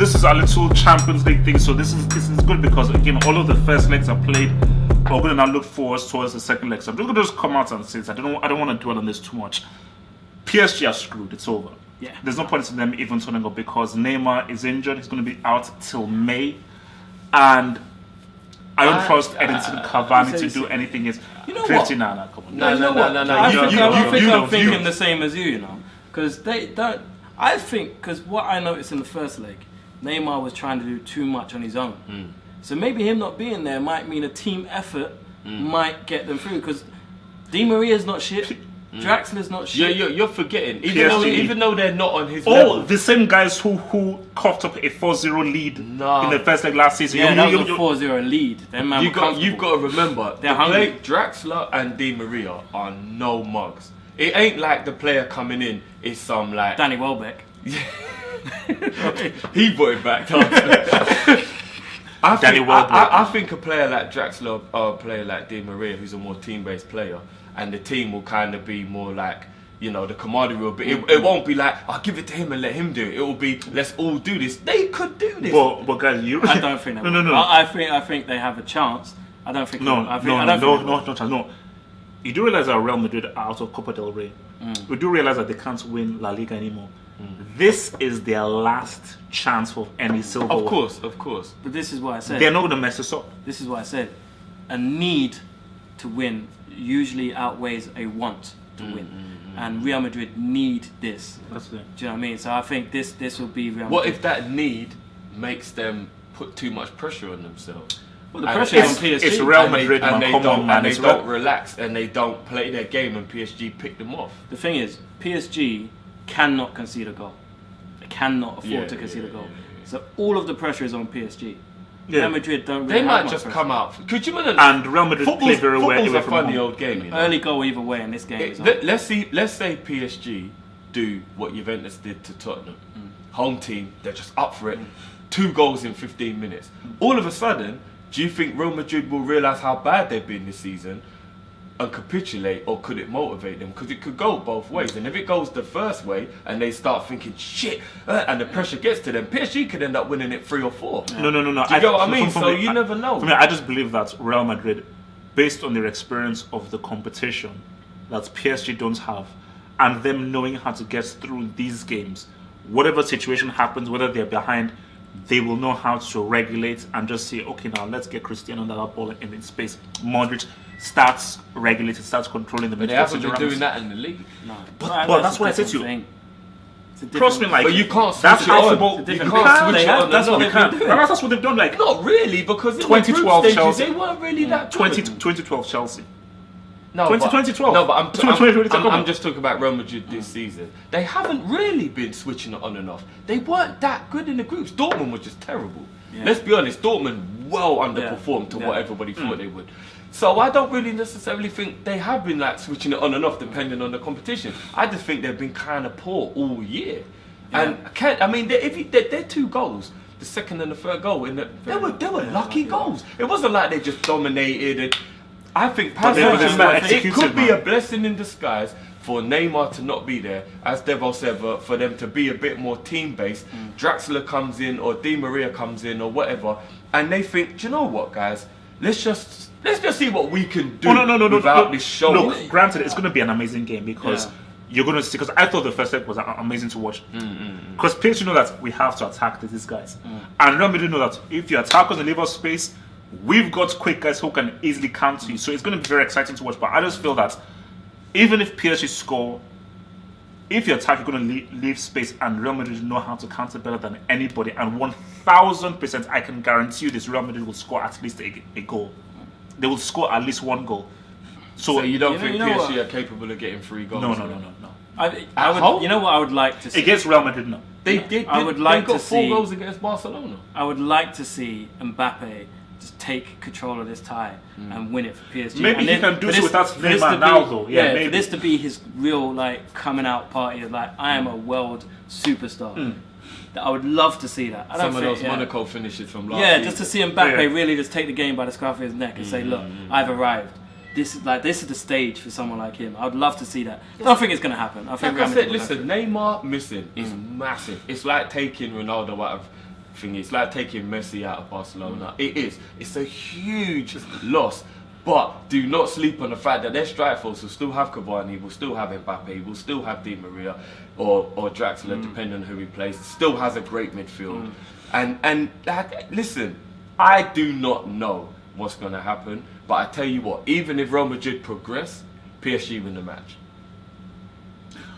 this is a little Champions League thing. So this is good because again, all of the first legs are played. We're going to now look forward towards the second leg. So I'm just going to come out and say this. I don't want to dwell on this too much. PSG are screwed. It's over. Yeah. There's no point in them even turning up because Neymar is injured. He's going to be out till May, and I don't trust Edinson Cavani to do anything. Is you know 50 now? Come on. No. I think I'm thinking the same as you know, because they don't. I think because what I noticed in the first leg, Neymar was trying to do too much on his own. So maybe him not being there might mean a team effort might get them through. Because Di Maria's not shit. Draxler's not shit. Yeah, you're forgetting. Even though they're not on his level. The same guys who coughed up a 4-0 lead in the first leg last season. Yeah, that was a 4-0 lead. You've got to remember, Draxler and Di Maria are no mugs. It ain't like the player coming in is some like... Danny Welbeck. He brought it back. I think a player like Draxler or a player like Di Maria, who's a more team-based player, and the team will kind of be more like, you know, the camaraderie will be. It won't be like, I'll give it to him and let him do it. It will be, let's all do this. They could do this. But guys, I don't think they will. No. I think they have a chance. I don't think. No. You do realize that Real Madrid are out of Copa del Rey. We do realize that they can't win La Liga anymore. This is their last chance for any silverware. Of course. But this is what I said. They're not going to mess this up. This is what I said. A need to win usually outweighs a want to win. And Real Madrid need this. That's it. Do you know what I mean? So I think this will be Real Madrid. What if that need makes them put too much pressure on themselves? Well, the pressure is on PSG. It's Real Madrid, and they don't relax and they don't play their game, and PSG pick them off. The thing is, PSG cannot concede a goal. They cannot afford to concede a goal. So all of the pressure is on PSG. Real Madrid don't really They might have just much come out. Could you imagine? And Real Madrid play very well. Football's a funny old game. You know? Early goal either way in this game. Let's say PSG do what Juventus did to Tottenham. Home team, they're just up for it. 2 goals in 15 minutes. All of a sudden, do you think Real Madrid will realise how bad they've been this season and capitulate, or could it motivate them? Because it could go both ways. And if it goes the first way and they start thinking, shit, and the pressure gets to them, PSG could end up winning it 3 or 4. No. Do you get what I mean? So you never know. For me, I just believe that Real Madrid, based on their experience of the competition that PSG don't have, and them knowing how to get through these games, whatever situation happens, whether they're behind, they will know how to regulate and just say, okay, now let's get Cristiano that ball in space. Modric starts regulating, starts controlling the midfield. But they haven't been doing that in the league. No. But that's what I said to you. Trust me, like, but you can't switch that's it how on. football. You can't switch it on. That's what they can. That's what they've done. Like, not really, because in 2012 the group stages, Chelsea. they weren't really that good. 2012 Chelsea. No, 2012. No, but I'm just talking about Real Madrid this season. They haven't really been switching it on and off. They weren't that good in the groups. Dortmund was just terrible. Yeah. Let's be honest, Dortmund well underperformed to what everybody thought they would. So I don't really necessarily think they have been like switching it on and off depending on the competition. I just think they've been kind of poor all year. Yeah. And they're 2 goals. The second and the third goal, they were lucky goals. It wasn't like they just dominated. And I think it could be a blessing in disguise for Neymar to not be there, as Devo said, for them to be a bit more team-based. Draxler comes in, or Di Maria comes in, or whatever, and they think, do you know what, guys? Let's just see what we can do without this show. Look, granted, it's going to be an amazing game because you're going to see. Because I thought the first leg was amazing to watch. Because PSG know that we have to attack these guys, and Real Madrid know that if you attack us and leave us space, we've got quick guys who can easily counter you. So it's going to be very exciting to watch. But I just feel that even if PSG score, if you attack, you're going to leave space, and Real Madrid know how to counter better than anybody. And 1000%, I can guarantee you this: Real Madrid will score at least a goal. They will score at least 1 goal. So you don't think PSG are capable of getting 3 goals? No. I would, you know what I would like to see? Against Real Madrid, no. They got 4 goals against Barcelona. I would like to see Mbappe just take control of this tie and win it for PSG. Maybe he can do so without Neymar now, though. Yeah, for this to be his real coming out party of I am a world superstar. I would love to see that. Some of those Monaco finishes from last season. Just to see Mbappe really just take the game by the scruff of his neck and say, look, I've arrived. This is the stage for someone like him. I would love to see that. I don't think it's going to happen. Like I said, listen, Neymar missing is massive. It's like taking Ronaldo out of thing. It's like taking Messi out of Barcelona. It is. It's a huge loss. But do not sleep on the fact that their strike force will still have Cavani, will still have Mbappe, will still have Di Maria or Draxler, depending on who he plays. Still has a great midfield. And that, listen, I do not know what's going to happen. But I tell you what, even if Real Madrid progress, PSG win the match.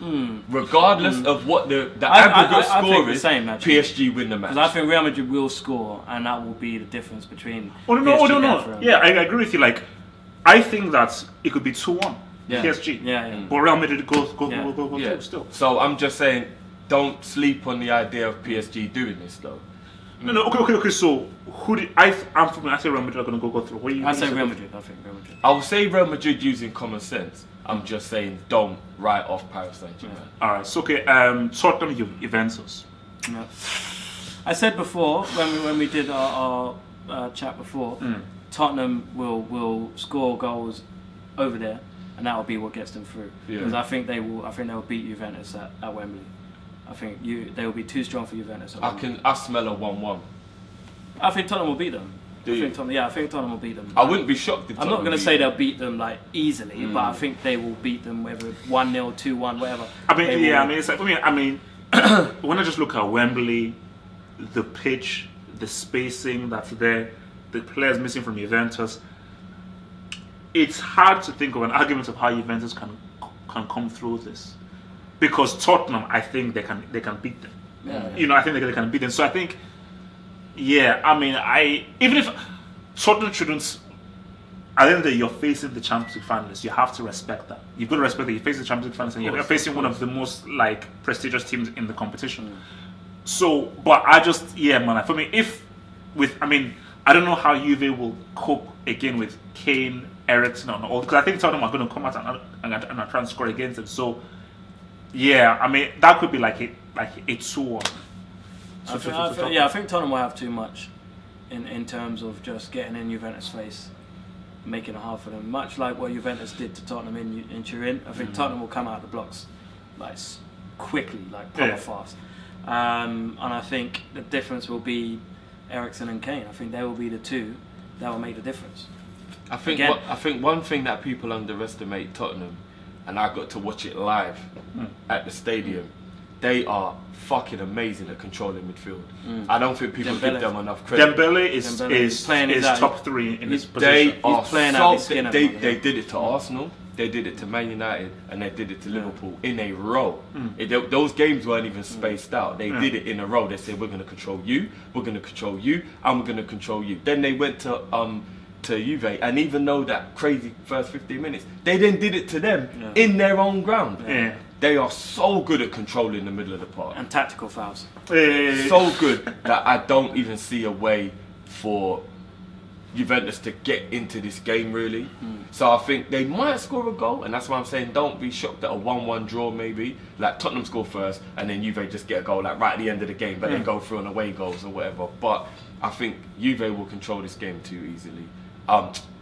Regardless of what the aggregate score is, PSG win the match. Because I think Real Madrid will score, and that will be the difference between. No. Yeah, I agree with you. Like, I think that it could be 2-1 PSG. Yeah. But Real Madrid go through still. So I'm just saying, don't sleep on the idea of PSG doing this though. No. Okay. So I say Real Madrid are going to go through. What do you? I say Real Madrid. I think Real Madrid. I will say Real Madrid using common sense. I'm just saying, don't write off Paris Saint-Germain. All right. So okay. Tottenham, Juventus. Yeah. I said before when we did our chat before, Tottenham will score goals over there, and that will be what gets them through. Because I think they will beat Juventus at Wembley. I think they will be too strong for Juventus. I smell a 1-1. I think Tottenham will beat them. I think Tottenham will beat them. I wouldn't be shocked if I'm not going to say they'll beat them like easily, but I think they will beat them whether 1-0, 2-1, whatever. It's like for me. When I just look at Wembley, the pitch, the spacing that's there, the players missing from Juventus, it's hard to think of an argument of how Juventus can come through this, because Tottenham, I think they can beat them. I think they can beat them. So I think. Even if Tottenham shouldn't, at the end of the day, you're facing the Champions League finalists. You have to respect that. You've got to respect that you're facing the Champions League finalists, and you're facing one of the most prestigious teams in the competition. So, but for me, I don't know how Juve will cope again with Kane, Eriksen, and all, because I think Tottenham are going to come out and try and score against them. So, that could be like a 2-1. I think Tottenham will have too much in terms of just getting in Juventus' face, making it hard for them. Much like what Juventus did to Tottenham in Turin, I think Tottenham will come out of the blocks quickly, proper fast. And I think the difference will be Eriksen and Kane. I think they will be the two that will make the difference. I think one thing that people underestimate Tottenham, and I got to watch it live at the stadium. They are fucking amazing at controlling midfield. I don't think people give them enough credit. Dembele is top 3 in his position. They did it to Arsenal, they did it to Man United, and they did it to Liverpool in a row. Those games weren't even spaced out. They did it in a row. They said, we're going to control you, we're going to control you, and we're going to control you. Then they went to Juve, and even though that crazy first 15 minutes, they then did it to them in their own ground. They are so good at controlling the middle of the park. And tactical fouls. So good that I don't even see a way for Juventus to get into this game, really. So I think they might score a goal, and that's why I'm saying don't be shocked at a 1-1 draw, maybe. Like Tottenham score first, and then Juve just get a goal right at the end of the game, but then go through on away goals or whatever. But I think Juve will control this game too easily.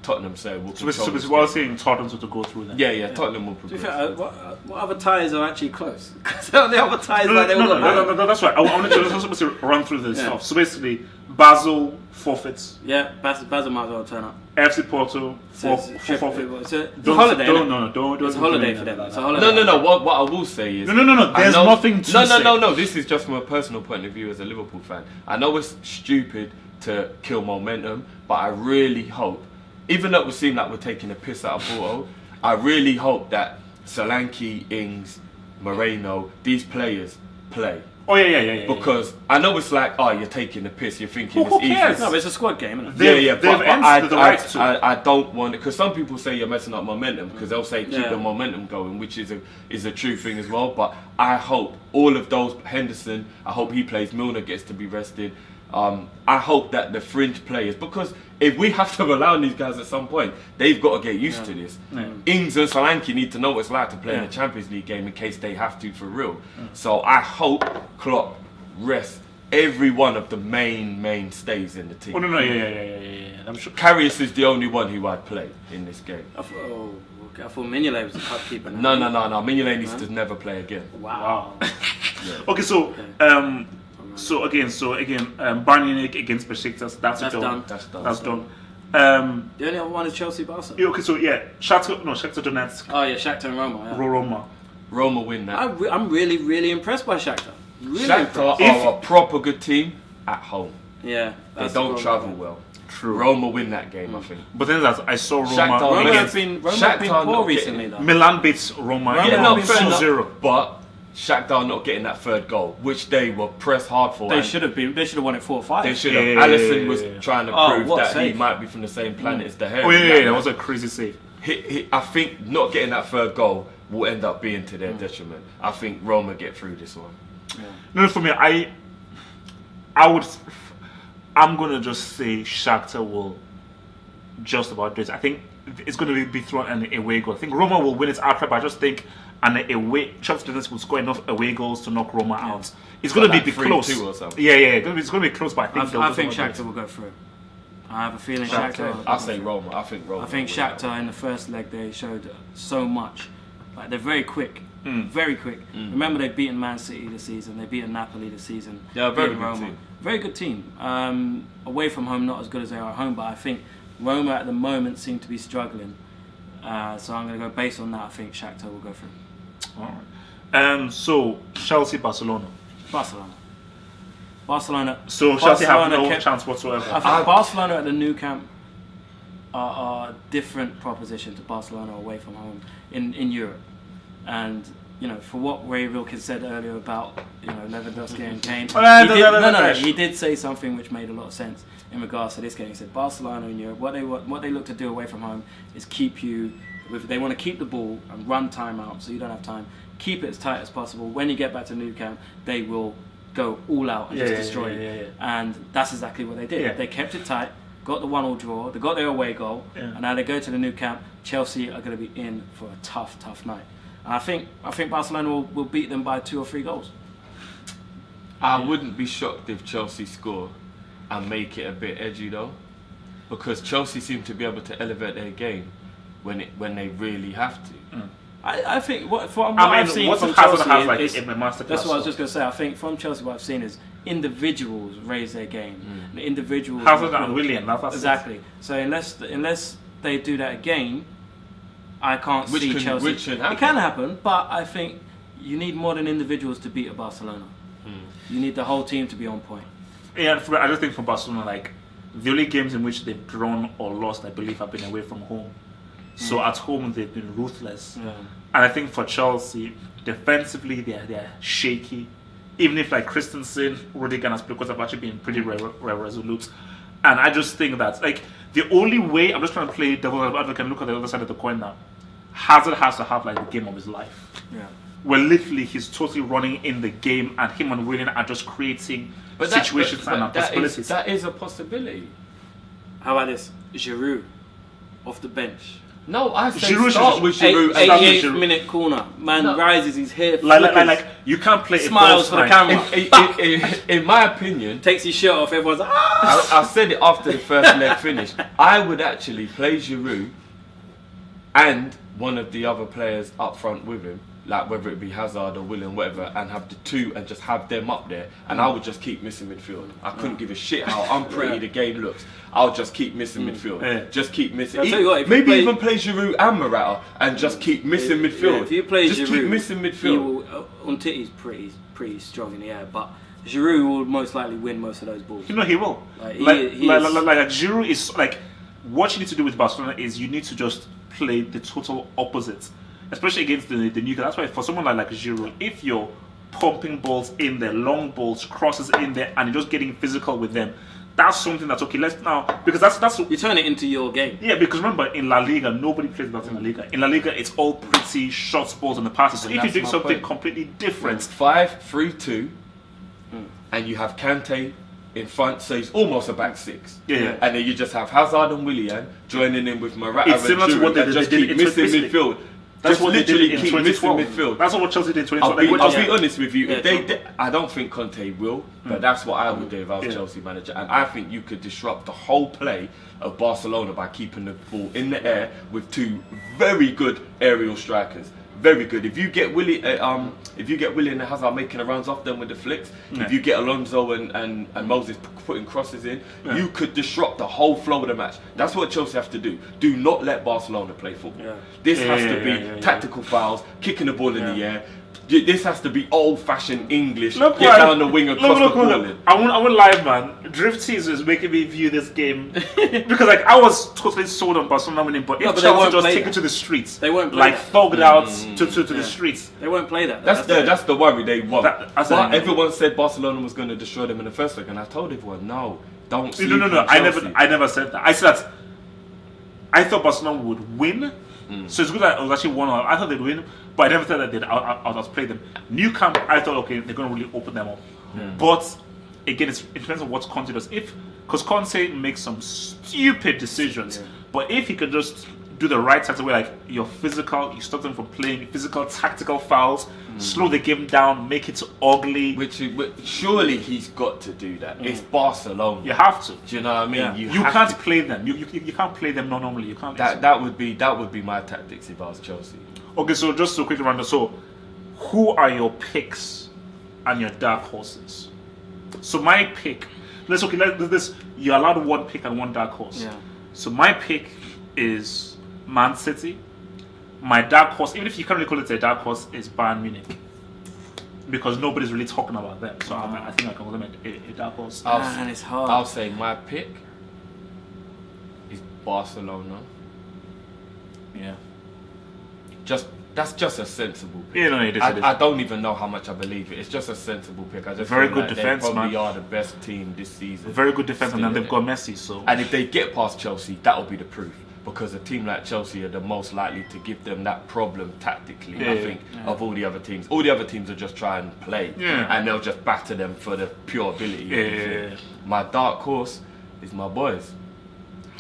Tottenham will control this game. So we're saying Tottenham to go through then? Yeah, Tottenham will progress. What other ties are actually close? Because the other ties No, that's right. I wanted to run through this stuff. So basically, Basel forfeits. Yeah, Basel might as well turn up. FC Porto forfeit. It's a holiday. Don't. It's a holiday for them. It's a holiday. No. What I will say is no. There's nothing to say. No. This is just from a personal point of view as a Liverpool fan. I know it's stupid to kill momentum, but I really hope, even though it would seem like we're taking a piss out of Porto, I really hope that Solanke, Ings, Moreno, these players play. Oh yeah. Because I know it's like, you're taking the piss, you're thinking who it's cares? easy. No, but it's a squad game, isn't it? But I don't want it, because some people say you're messing up momentum, because they'll say keep the momentum going, which is a true thing as well. But I hope all of those, Henderson, I hope he plays, Milner gets to be rested. I hope that the fringe players, because if we have to rely on these guys at some point, they've got to get used to this. Ings and Solanke need to know what it's like to play in a Champions League game in case they have to for real. So I hope Klopp rests every one of the mainstays in the team. Oh no, yeah. I'm sure Karius is the only one who I'd play in this game. I thought Mignolet was the cup keeper. No. Mignolet needs to never play again. Wow. Okay, so So again, Bayern Munich against Besiktas. That's done. That's done. The only other one is Chelsea Barca. Yeah, okay, so Shakhtar Donetsk. Oh yeah, Shakhtar and Roma. Yeah. Roma win that. I'm really impressed by Shakhtar. Really Shakhtar are a proper good team at home. Yeah, they don't travel well. True. Roma win that game, I think. But then I saw Roma. Roma have been poor recently, though. Milan beats Roma. Yeah, no, 2-0. But Shakhtar not getting that third goal, which they were pressed hard for. They should have won it 4-5. They should have. Alisson was trying to prove that he might be from the same planet as the Hair. Oh yeah, that was a crazy save. I think not getting that third goal will end up being to their detriment. I think Roma get through this one. Yeah. No, for me, I'm gonna just say Shakhtar will just about do it. I think it's gonna be thrown an away goal. I think Roma will win it outright, but I just think Shakhtar Donetsk will score enough away goals to knock Roma out. It's gonna be close. Yeah, it's gonna be close, but I think Shakhtar will go through. I have a feeling Shakhtar. I say Roma. I think Roma. I think Shakhtar in the first leg they showed so much. Like they're very quick. Very quick. Remember they've beaten Man City this season. They've beaten Napoli this season. Yeah, very good team. Very good team. Away from home, not as good as they are at home, but I think Roma at the moment seem to be struggling. So I'm going to go based on that. I think Shakhtar will go through. All right. So Chelsea, Barcelona. So Chelsea have no chance whatsoever. I think Barcelona at the Nou Camp are a different proposition to Barcelona away from home in Europe. And for what Ray Wilkins said earlier about Lewandowski and Kane, he did say something which made a lot of sense in regards to this game. He said Barcelona in Europe, what they look to do away from home is keep you. They want to keep the ball and run time out, so you don't have time. Keep it as tight as possible. When you get back to Nou Camp, they will go all out and just destroy you. And that's exactly what they did. Yeah. They kept it tight, got the 1-1 draw, they got their away goal, and now they go to the Nou Camp. Chelsea are going to be in for a tough night. And I think Barcelona will beat them by 2 or 3 goals. I wouldn't be shocked if Chelsea score and make it a bit edgy though, because Chelsea seem to be able to elevate their game when they really have to. I think I've seen from Chelsea that's what I was just going to say. I think from Chelsea what I've seen is individuals raise their game. The individuals Hazard and Willian. Exactly. So unless they do that again, I can't see Chelsea. Which can happen. It can happen, but I think you need more than individuals to beat a Barcelona. You need the whole team to be on point. Yeah, I just think for Barcelona, like the only games in which they've drawn or lost, I believe, have been away from home. So at home they've been ruthless. And I think for Chelsea, defensively they're shaky. Even if like Christensen, Rudiger and Aspilicueta have actually been pretty resolute. And I just think that like the only way, I'm just trying to play devil's advocate and look at the other side of the coin now. Hazard has to have like the game of his life. Where literally he's totally running in the game, and him and Willian are just creating situations and possibilities. That is a possibility. How about this? Giroud off the bench. No, I say start with Giroud. 88th minute corner. Man rises his hair. Like you can't play. Smiles for the camera. In my opinion, takes his shirt off. Everyone's like, ah! I said it after the first leg finished. I would actually play Giroud and one of the other players up front with him, like whether it be Hazard or Willian, whatever, and have the two and just have them up there, and I would just keep missing midfield. I couldn't give a shit how unpretty the game looks. I'll just keep missing midfield. Just keep missing. Maybe even play Giroud and Morata and just keep missing midfield. If you play just Giroud, keep missing midfield. Umtiti's pretty strong in the air, but Giroud will most likely win most of those balls. He will. Like Giroud is like, what you need to do with Barcelona is you need to just play the total opposite. Especially against the Newcastle. That's why for someone like Giroud, if you're pumping balls in there, long balls, crosses in there, and you're just getting physical with them, that's something that's okay. Let's now, because that's you turn it into your game. Yeah, because remember in La Liga, nobody plays that in La Liga. In La Liga, it's all pretty short balls and the passes. So if you're doing something completely different, 5-3-2, and you have Kante in front, so he's almost a back six. Yeah. And then you just have Hazard and Willian joining in with Morata and Giroud, and just keep missing midfield. That's what literally they did in keep missing 2012. midfield. That's what Chelsea did in 2012. I'll be honest with you. I don't think Conte will, but that's what I would do if I was Chelsea manager. And I think you could disrupt the whole play of Barcelona by keeping the ball in the air with two very good aerial strikers. very good. If you get Willian and Hazard making the runs off them with the flicks, if you get Alonso and Moses putting crosses in, you could disrupt the whole flow of the match. That's what Chelsea have to do. Do not let Barcelona play football. This has to be tactical fouls, kicking the ball in the air. This has to be old-fashioned English. Get down the wing and cross the ball in. I won't lie, man. Drifties is making me view this game because like I was totally sold on Barcelona winning, but if Chelsea just take it to the streets, they won't play like thugged out to the streets. They won't play that. That's the worry they want. Everyone said Barcelona was going to destroy them in the first leg, and I told everyone, no, don't. No. I never said that. I said that I thought Barcelona would win. So it's good that it was actually 1-1. I thought they'd win, but I never thought that they'd outplay them. New camp, I thought, okay, they're going to really open them up. But again, it depends on what Conte does. Because Conte makes some stupid decisions, but if he could just do the right tactical way, like you're physical, you stop them from playing physical, tactical fouls, slow the game down, make it ugly. Which surely he's got to do that. It's Barcelona. You have to. Do you know what I mean? Yeah. You can't play them. You can't play them normally. You can't. That would be my tactics if I was Chelsea. Okay, so just to quickly run. So, who are your picks and your dark horses? So my pick. You're allowed one pick and one dark horse. Yeah. So my pick is Man City. My dark horse, even if you can't really call it a dark horse, is Bayern Munich. Because nobody's really talking about them. So I think I can call them a dark horse. And it's hard. I'll say my pick is Barcelona. Yeah. That's just a sensible pick. Yeah, no, it is. I don't even know how much I believe it. It's just a sensible pick. I just very feel good like defense, they probably man. are the best team this season. Very good defense, and then they've got Messi. So, and if they get past Chelsea, that'll be the proof. Because a team like Chelsea are the most likely to give them that problem tactically, I think, of all the other teams. All the other teams will just try and play, and they'll just batter them for the pure ability. My dark horse is my boys,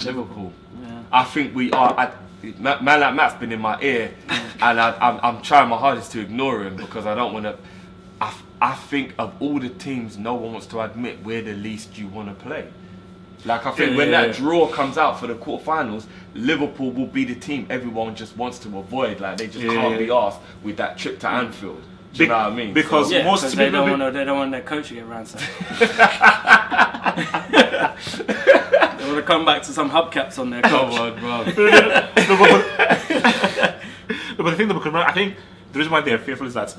Liverpool. I think we are. Man like Matt's been in my ear, and I'm trying my hardest to ignore him because I don't want to. I think of all the teams, no one wants to admit we're the least you want to play. Like I think when that draw comes out for the quarterfinals, Liverpool will be the team everyone just wants to avoid. Like they just can't be asked with that trip to Anfield. Do you know what I mean? Because most they don't want their coach to get ransacked. They want to come back to some hubcaps on their coach. Come on, bro. But the thing that I think the reason why they're fearful is that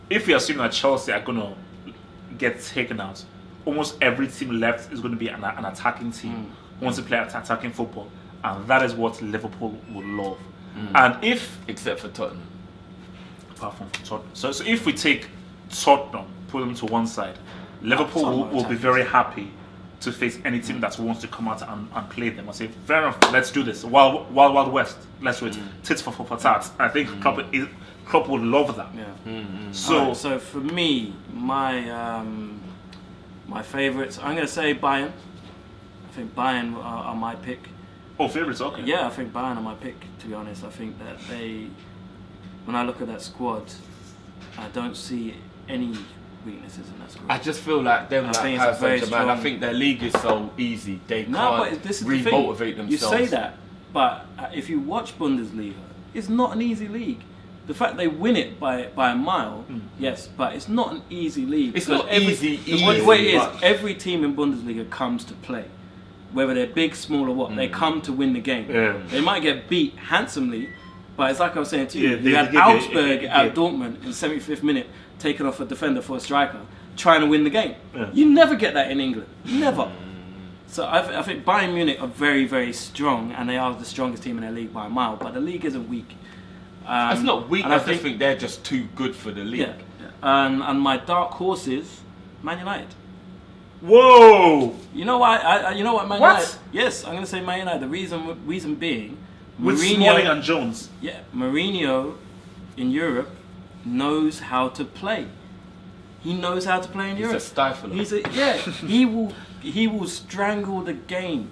if we assume that Chelsea are going to get taken out, almost every team left is going to be an attacking team who wants to play attacking football, and that is what Liverpool would love. And except for Tottenham, apart from Tottenham, so if we take Tottenham, put them to one side, Liverpool will be very happy to face any team that wants to come out and play them. I say, fair enough, let's do this. Wild West, let's do it. Tits for tats. I think Klopp would love that. So for me, my favourites, I'm going to say Bayern. I think Bayern are my pick. Oh, favourites, okay. Yeah, I think Bayern are my pick, to be honest. I think that when I look at that squad, I don't see any weaknesses in that squad. I just feel like them, like Paris Saint-Germain, I think their league is so easy, they can't re-motivate themselves. You say that, but if you watch Bundesliga, it's not an easy league. The fact they win it by a mile, yes, but it's not an easy league. It's not easy. The way it is, every team in Bundesliga comes to play. Whether they're big, small or what, they come to win the game. They might get beat handsomely, but it's like I was saying to you, you had Augsburg at Dortmund in the 75th minute taking off a defender for a striker, trying to win the game. You never get that in England. Never. So I think Bayern Munich are very, very strong, and they are the strongest team in their league by a mile, but the league isn't weak. It's not weak, I just think they're just too good for the league. And my dark horse is Man United. Whoa! You know why? You know what, Man United? Yes, I'm going to say Man United. The reason being, with Smalling and Jones. Yeah, Mourinho in Europe knows how to play. He knows how to play in Europe. He's a stifler. He will strangle the game,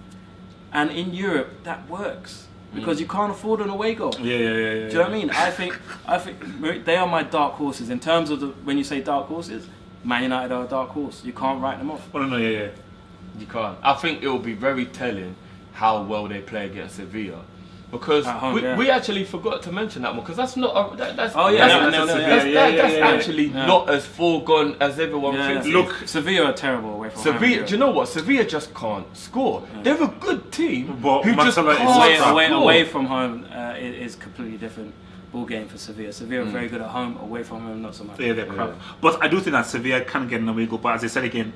and in Europe that works. Because you can't afford an away goal. Yeah. Do you know what I mean? I think they are my dark horses. In terms of when you say dark horses, Man United are a dark horse. You can't write them off. Oh no, You can't. I think it will be very telling how well they play against Sevilla, Because home, we actually forgot to mention that one because that's not that's that's actually not as foregone as everyone thinks. Look, Sevilla are terrible away from home. Sevilla, do you know what? Sevilla just can't score. They're a good team, but who just Marcelo can't away from home is completely different ball game for Sevilla. Sevilla are very good at home. Away from home, not so much. Yeah, they're crap. But I do think that Sevilla can get an away goal. But as I said again,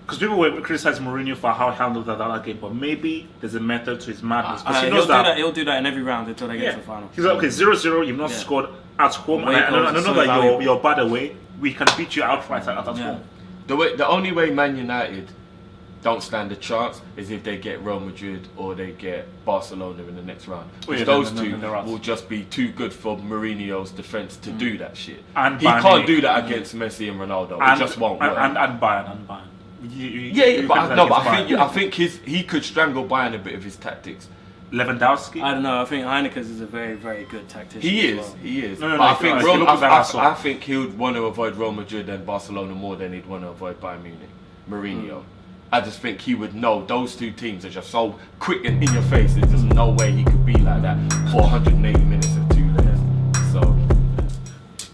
because people were criticizing Mourinho for how he handled that other game, but maybe there's a method to his madness. Because he knows he'll do that in every round until they get to the final. He's like, okay, 0-0, you've not scored at home, and I know that you're bad away. We can beat you outright at home. The only way Man United don't stand a chance is if they get Real Madrid or they get Barcelona in the next round. Those two will just be too good for Mourinho's defence to do that shit. And he can't do that against Messi and Ronaldo. It just won't work. And Bayern. I think he could strangle Bayern a bit of his tactics. Lewandowski? I don't know. I think Heineken is a very, very good tactician. He is. No, I think he would want to avoid Real Madrid and Barcelona more than he'd want to avoid Bayern Munich. Mourinho. I just think he would know those two teams are just so quick and in your face. There's just no way he could be like that for 180 minutes.